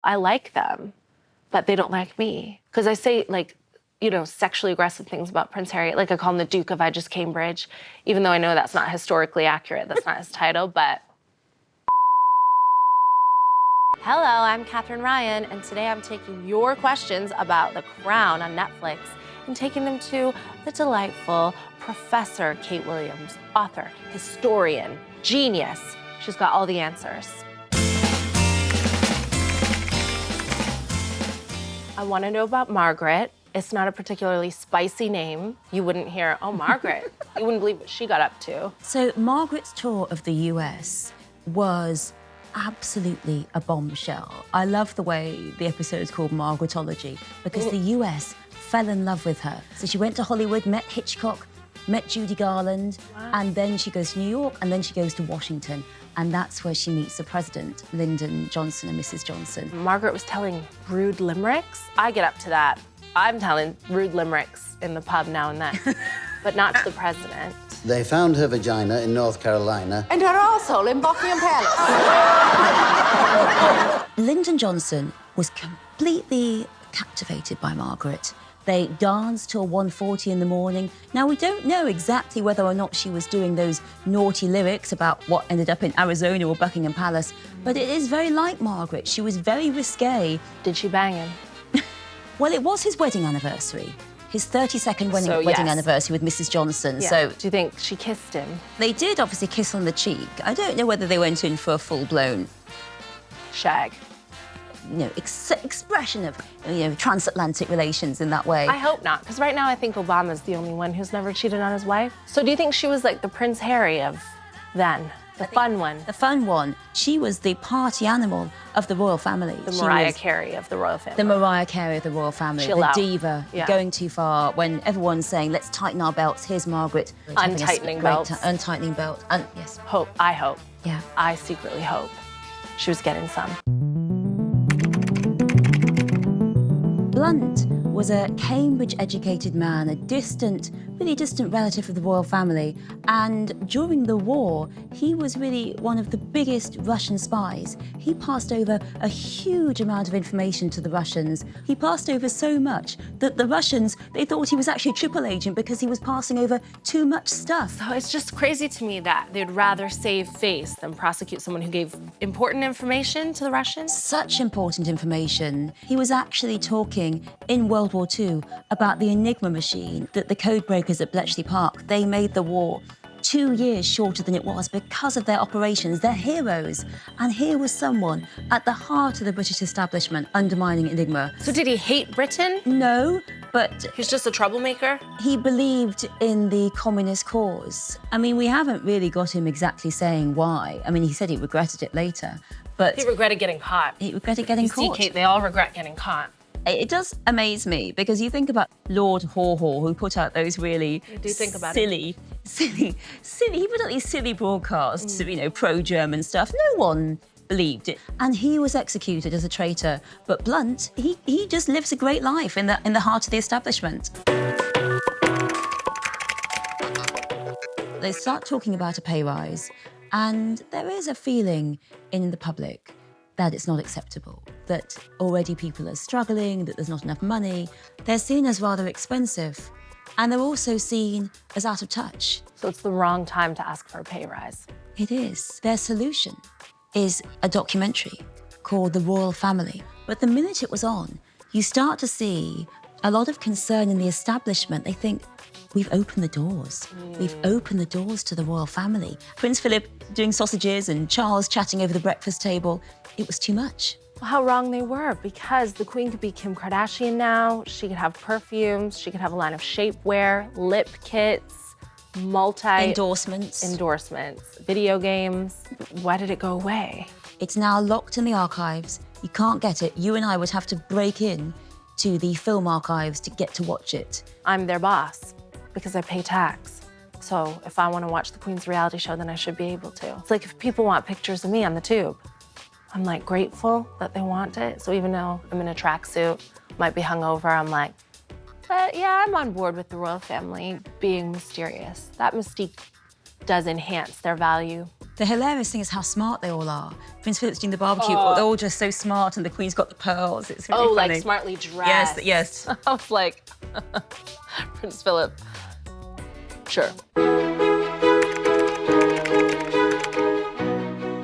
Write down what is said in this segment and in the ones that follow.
I like them, but they don't like me. Because I say, like, you know, sexually aggressive things about Prince Harry. Like, I call him the Duke of I Just Cambridge, even though I know that's not historically accurate. That's not his title, but... Hello, I'm Katherine Ryan, and today I'm taking your questions about The Crown on Netflix and taking them to the delightful Professor Kate Williams, author, historian, genius. She's got all the answers. I want to know about Margaret. It's not a particularly spicy name. You wouldn't hear, oh, Margaret. You wouldn't believe what she got up to. So Margaret's tour of the US was absolutely a bombshell. I love the way the episode's called Margaretology, because the US fell in love with her. So she went to Hollywood, met Hitchcock, met Judy Garland, and then she goes to New York, and then she goes to Washington. And that's where she meets the president, Lyndon Johnson and Mrs. Johnson. Margaret was telling rude limericks. I get up to that. I'm telling rude limericks in the pub now and then, but not to the president. They found her vagina in North Carolina. And her arsehole in Buckingham Palace. Lyndon Johnson was completely captivated by Margaret. They danced till 1:40 in the morning. Now, we don't know exactly whether or not she was doing those naughty lyrics about what ended up in Arizona or Buckingham Palace, but it is very like Margaret. She was very risque. Did she bang him? Well, it was his wedding anniversary. His 32nd wedding anniversary with Mrs. Johnson. Yeah. So do you think she kissed him? They did obviously kiss on the cheek. I don't know whether they went in for a full-blown shag. You know, expression of, you know, transatlantic relations in that way. I hope not, because right now I think Obama's the only one who's never cheated on his wife. So do you think she was like the Prince Harry of then? The fun one. The fun one. She was the party animal of the royal family. The Mariah Carey of the royal family. The Mariah Carey of the royal family. The diva, going too far. When everyone's saying, let's tighten our belts, here's Margaret. Untightening belts. Untightening belt. Yes. Hope. I hope. Yeah. I secretly hope she was getting some. Blunt was a Cambridge-educated man, a really distant relative of the royal family, and during the war, he was really one of the biggest Russian spies. He passed over a huge amount of information to the Russians. He passed over so much that the Russians, they thought he was actually a triple agent because he was passing over too much stuff. So it's just crazy to me that they'd rather save face than prosecute someone who gave important information to the Russians. Such important information. He was actually talking in World War II about the Enigma machine that the codebreakers at Bletchley Park, they made the war 2 years shorter than it was because of their operations. They're heroes. And here was someone at the heart of the British establishment undermining Enigma. So did he hate Britain? No, but... He's just a troublemaker? He believed in the communist cause. I mean, we haven't really got him exactly saying why. I mean, he said he regretted it later, but... He regretted getting caught. He regretted getting caught. You see, Kate, they all regret getting caught. It does amaze me, because you think about Lord Haw-Haw, who put out those really silly, he put out these silly broadcasts of, you know, pro-German stuff. No one believed it. And he was executed as a traitor. But Blunt, he just lives a great life in the heart of the establishment. They start talking about a pay rise, and there is a feeling in the public that it's not acceptable, that already people are struggling, that there's not enough money. They're seen as rather expensive, and they're also seen as out of touch. So it's the wrong time to ask for a pay rise. It is. Their solution is a documentary called The Royal Family. But the minute it was on, you start to see a lot of concern in the establishment. They think, we've opened the doors. We've opened the doors to the royal family. Prince Philip doing sausages and Charles chatting over the breakfast table. It was too much. Well, how wrong they were, because the Queen could be Kim Kardashian now. She could have perfumes. She could have a line of shapewear, lip kits, endorsements, video games. Why did it go away? It's now locked in the archives. You can't get it. You and I would have to break in to the film archives to get to watch it. I'm their boss because I pay tax. So if I want to watch the Queen's reality show, then I should be able to. It's like if people want pictures of me on the tube, I'm like grateful that they want it. So even though I'm in a tracksuit, might be hungover, I'm like, but yeah, I'm on board with the royal family being mysterious. That mystique does enhance their value The hilarious thing is how smart they all are. Prince Philip's doing the barbecue, they're all just so smart, and the Queen's got the pearls. It's really funny. Like smartly dressed. Yes, yes. I was like, Prince Philip, sure.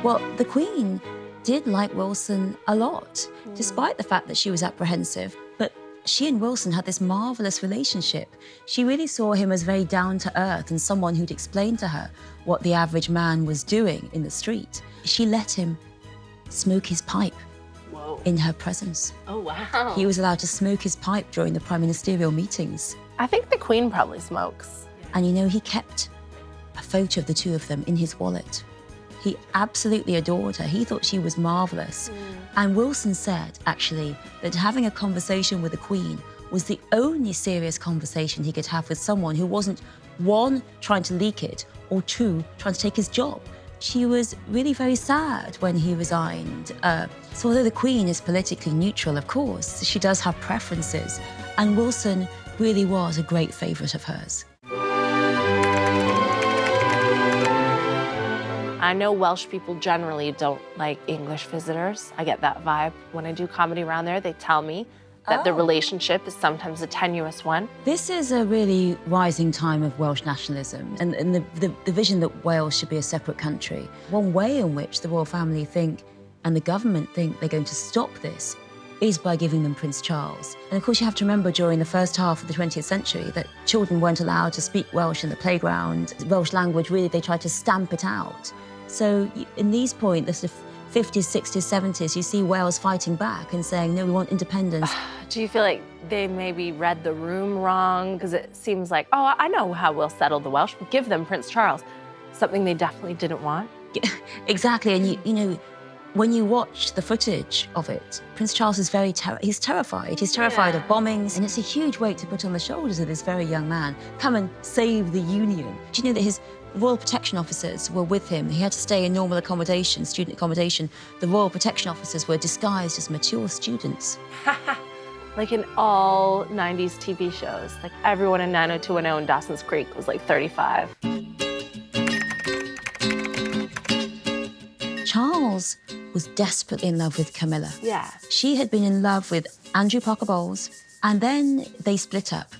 Well, the Queen did like Wilson a lot, despite the fact that she was apprehensive. But she and Wilson had this marvelous relationship. She really saw him as very down to earth and someone who'd explain to her what the average man was doing in the street. She let him smoke his pipe in her presence. Oh, wow. He was allowed to smoke his pipe during the prime ministerial meetings. I think the Queen probably smokes. And you know, he kept a photo of the two of them in his wallet. He absolutely adored her. He thought she was marvelous. And Wilson said, actually, that having a conversation with the Queen was the only serious conversation he could have with someone who wasn't, one, trying to leak it, or two, trying to take his job. She was really very sad when he resigned. So although the Queen is politically neutral, of course, she does have preferences. And Wilson really was a great favourite of hers. I know Welsh people generally don't like English visitors. I get that vibe. When I do comedy around there, they tell me that the relationship is sometimes a tenuous one. This is a really rising time of Welsh nationalism and the vision that Wales should be a separate country. One way in which the royal family think and the government think they're going to stop this is by giving them Prince Charles. And of course, you have to remember during the first half of the 20th century that children weren't allowed to speak Welsh in the playground. Welsh language, really, they tried to stamp it out. So in these points, the sort of 50s, 60s, 70s, you see Wales fighting back and saying, no, we want independence. Do you feel like they maybe read the room wrong? Because it seems like, oh, I know how we'll settle the Welsh. We'll give them Prince Charles. Something they definitely didn't want. Exactly, and you know, when you watch the footage of it, Prince Charles is very he's terrified. He's terrified of bombings, and it's a huge weight to put on the shoulders of this very young man. Come and save the Union. Do you know that his Royal Protection Officers were with him? He had to stay in normal accommodation, student accommodation. The Royal Protection Officers were disguised as mature students. Like in all 90s TV shows. Like everyone in 90210 and Dawson's Creek was like 35. Charles was desperately in love with Camilla. Yeah. She had been in love with Andrew Parker Bowles, and then they split up.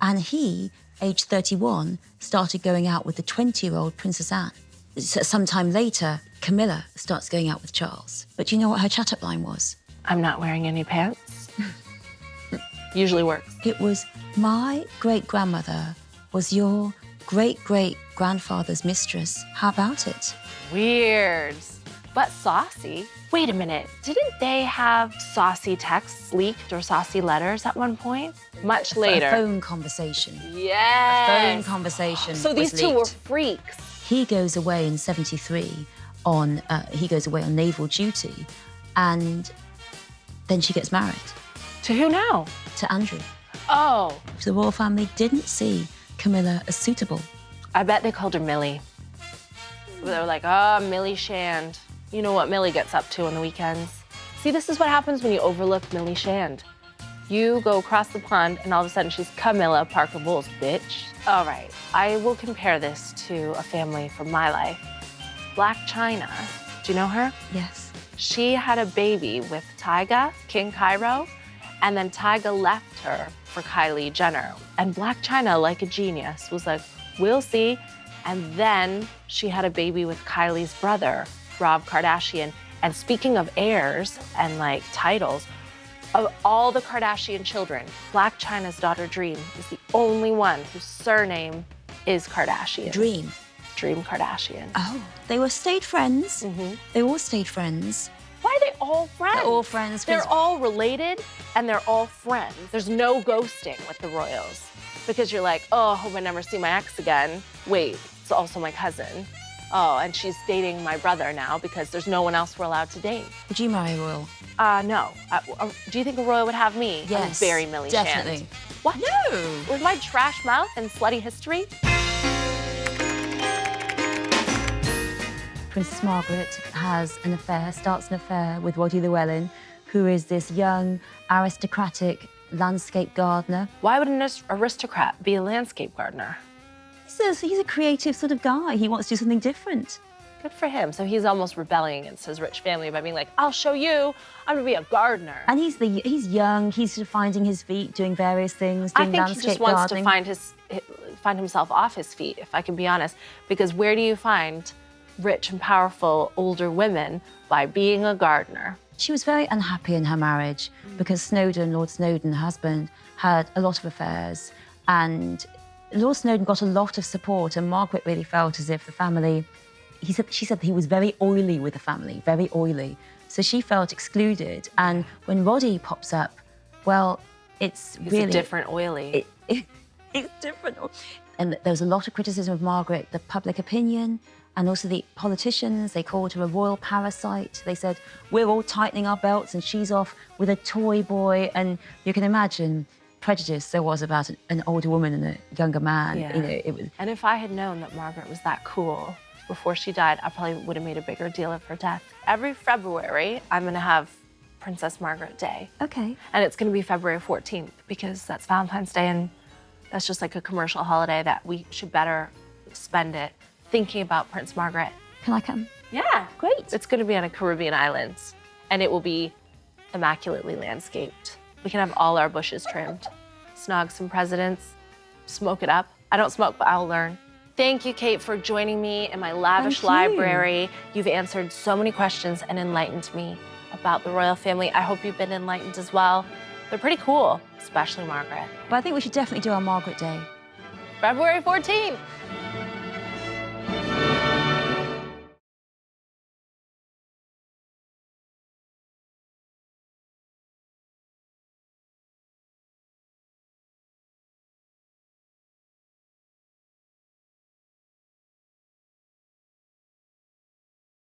And he, aged 31, started going out with the 20-year-old Princess Anne. Sometime later, Camilla starts going out with Charles. But do you know what her chat-up line was? I'm not wearing any pants. Usually works. It was, my great-grandmother was your great-great-grandfather's mistress. How about it? Weird. But saucy. Wait a minute, didn't they have saucy texts leaked or saucy letters at one point? Much later. A phone conversation. Yes. A phone conversation. So these two were freaks. He goes away in '73 on naval duty, and then she gets married. To who now? To Andrew. Oh. The royal family didn't see Camilla as suitable. I bet they called her Millie. They were like, oh, Millie Shand. You know what Millie gets up to on the weekends. See, this is what happens when you overlook Millie Shand. You go across the pond, and all of a sudden she's Camilla Parker Bowles, bitch. All right, I will compare this to a family from my life. Blac Chyna, do you know her? Yes. She had a baby with Tyga, King Cairo, and then Tyga left her for Kylie Jenner. And Blac Chyna, like a genius, was like, we'll see. And then she had a baby with Kylie's brother, Rob Kardashian. And speaking of heirs and like titles, of all the Kardashian children, Blac Chyna's daughter Dream is the only one whose surname is Kardashian. Dream Kardashian. Oh, they were stayed friends. Mm-hmm. They all stayed friends. Why are they all friends? They're all friends. They're all related and they're all friends. There's no ghosting with the royals because you're like, oh, I hope I never see my ex again. Wait, it's also my cousin. Oh, and she's dating my brother now because there's no one else we're allowed to date. Would you marry a royal? No. Do you think a royal would have me? Yes, I'm very Millie definitely. Shand. What? No. With my trash mouth and slutty history? Princess Margaret starts an affair with Roddy Llewellyn, who is this young, aristocratic landscape gardener. Why would an aristocrat be a landscape gardener? He's a creative sort of guy. He wants to do something different. Good for him. So he's almost rebelling against his rich family by being like, I'll show you, I'm gonna be a gardener. And he's young, he's sort of finding his feet, doing various things, I doing think he landscape just wants gardening. to find himself off his feet, if I can be honest. Because where do you find rich and powerful older women? By being a gardener. She was very unhappy in her marriage because Snowden, Lord Snowden, her husband, had a lot of affairs. And Lord Snowden got a lot of support, and Margaret really felt as if the family, she said he was very oily with the family, very oily. So she felt excluded. And when Roddy pops up, well, it's He's really a different oily. It's different. And there was a lot of criticism of Margaret, the public opinion, and also the politicians. They called her a royal parasite. They said, we're all tightening our belts and she's off with a toy boy. And you can imagine prejudice there was about an older woman and a younger man. Yeah. You know, it was. And if I had known that Margaret was that cool before she died, I probably would have made a bigger deal of her death. Every February, I'm gonna have Princess Margaret Day. Okay. And it's gonna be February 14th because that's Valentine's Day, and that's just like a commercial holiday that we should better spend it thinking about Prince Margaret. Can I come? Yeah. Great. It's gonna be on a Caribbean islands, and it will be immaculately landscaped. We can have all our bushes trimmed, snog some presidents, smoke it up. I don't smoke, but I'll learn. Thank you, Kate, for joining me in my lavish Thank you. library. You've answered so many questions and enlightened me about the royal family. I hope you've been enlightened as well. They're pretty cool, especially Margaret. But I think we should definitely do our Margaret Day. February 14th.